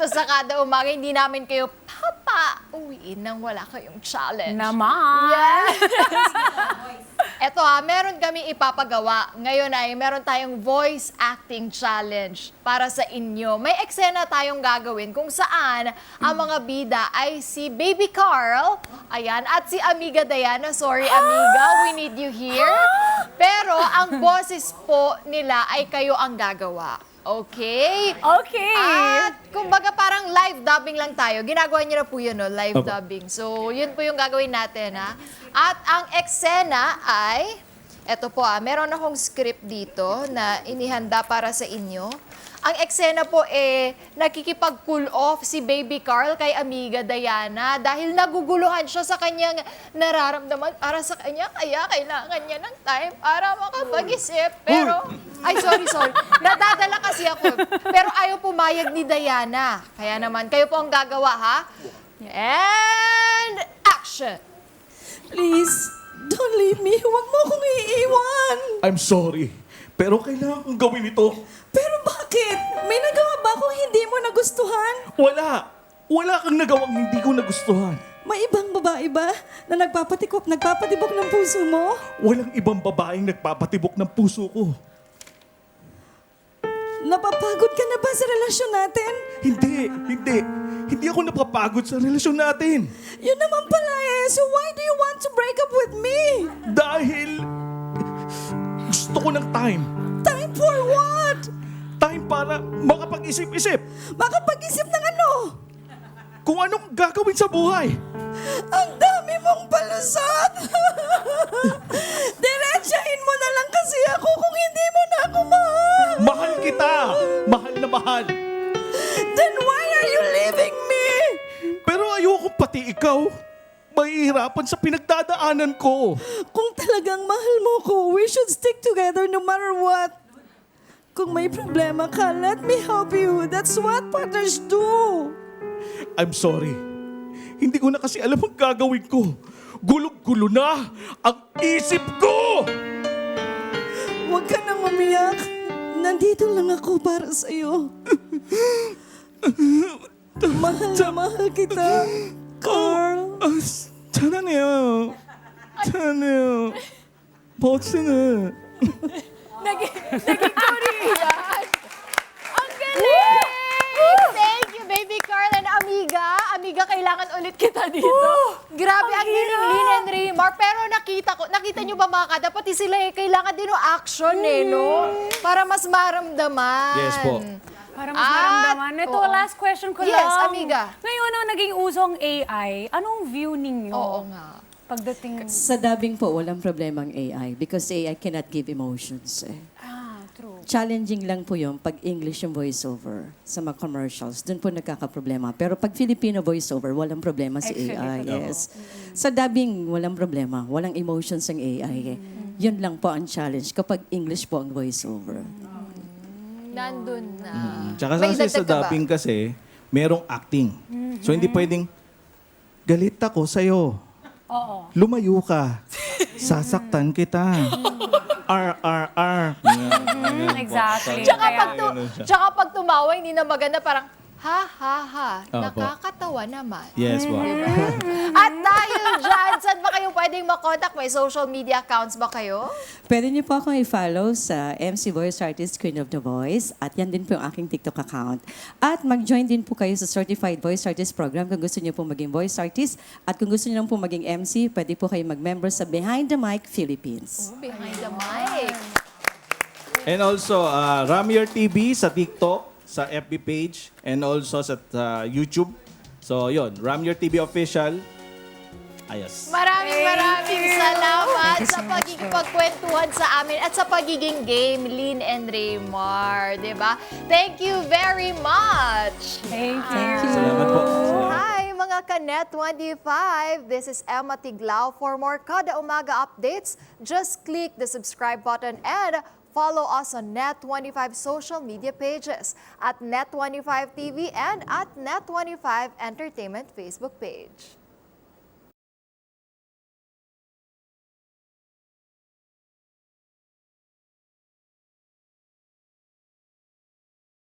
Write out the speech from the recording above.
dito sa Kada Umaga, hindi namin kayo papauwiin nang wala kayong challenge. Naman! Yes! Eto meron kami ipapagawa. Ngayon ay meron tayong voice acting challenge para sa inyo. May eksena tayong gagawin kung saan ang mga bida ay si Baby Carl, ayan, at si Amiga Diana. Sorry, Amiga, we need you here. Pero ang boses po nila ay kayo ang gagawa. Okay? Okay. At kumbaga parang live dubbing lang tayo. Ginagawa niyo na po yun, no? Live dubbing. So, yun po yung gagawin natin, ha? At ang eksena ay, eto po meron akong script dito na inihanda para sa inyo. Ang eksena po nakikipag-cool off si Baby Carl kay Amiga Diana dahil naguguluhan siya sa kanyang nararamdaman para sa kanya, kaya kailangan niya ng time para makapag-isip. Pero, ay sorry, nadadala kasi ako. Pero ayaw pumayag ni Diana. Kaya naman, kayo po ang gagawa, ha? And action! Please, don't leave me. Huwag mo akong iiwan. I'm sorry, pero kailangan kong gawin ito. Pero bakit? May nagawa ba akong hindi mo nagustuhan? Wala kang nagawang hindi ko nagustuhan. May ibang babae ba na nagpapatibok ng puso mo? Walang ibang babaeng nagpapatibok ng puso ko. Napapagod ka na ba sa relasyon natin? Hindi ako napapagod sa relasyon natin. Yun naman pala So why do you want to break up with me? Dahil gusto ko ng time. Time for what? Time para makapag-isip-isip Makapag-isip ng ano? kung anong gagawin sa buhay. Ang dami mong palusot! Diretsahin mo na lang kasi ako kung hindi mo na ako mahal! Mahal kita! Mahal na mahal! Then why are you leaving me? Pero ayoko pati ikaw mahihirapan sa pinagdadaanan ko. Kung talagang mahal mo ko, we should stick together no matter what. Kung may problema ka, let me help you. That's what partners do. I'm sorry. Hindi ko na kasi alam ang gagawin ko. Gulong-gulo na ang isip ko! Huwag ka nang umiyak. Nandito lang ako para sa'yo. Mahal na mahal kita, Carl. 잘하네요. 멋지네. Naging Korean! Ang galing! Thank you, Baby Carl and Amiga. Amiga, kailangan ulit kita dito. Grabe, ang galing Lynn and Raymar. Pero nakita nyo ba mga kada, pati sila kailangan din ng action no? Para mas maramdaman. Yes po. Para mas maramdaman. Ito, oo. last question ko lang. Yes, Amiga. Ngayon, ang naging usong AI, anong view ninyo? Oo nga. Pagdating... Sa dubbing po, walang problema ang AI because AI cannot give emotions. True. Challenging lang po yung pag English yung voiceover sa mga commercials. Doon po nagkakaproblema. Pero pag Filipino voiceover, walang problema si Actually, AI. totoo. Yes. Sa dubbing, walang problema. Walang emotions ang AI. Yun lang po ang challenge kapag English po ang voiceover. Nandun na. Tsaka May kasi sa dagdag ka ba? dubbing kasi, merong acting. So hindi pwedeng, galit ako sa'yo. Oo. Lumayo ka. Sasaktan kita. R. Exactly. Tsaka pag tumawa, hindi na maganda, parang, ha. Opo. Nakakatawa naman. Yes po. At dahil dyan, saan ba kayo pwedeng makontak? May social media accounts ba kayo? Pwede niyo po akong i-follow sa MC Voice Artist Queen of the Voice at yan din po yung aking TikTok account. At mag-join din po kayo sa Certified Voice Artist Program kung gusto niyo po maging voice artist at kung gusto niyo lang po maging MC, pwede po kayo mag-member sa Behind the Mic Philippines. Behind the mic. And also, Ramier TV sa TikTok, sa FB page, and also sa YouTube. So, yun, Ramier TV Official. Ayos. Maraming salamat sa pagiging pagkwentuhan sa amin at sa pagiging game, Lynn and Raymar, di ba? Thank you very much! Thank you. Salamat po. Hi, mga Kanet 25! This is Emma Tiglao. For more Kada Umaga updates, just click the subscribe button and follow us on Net25 social media pages at Net25 TV and at Net25 Entertainment Facebook page.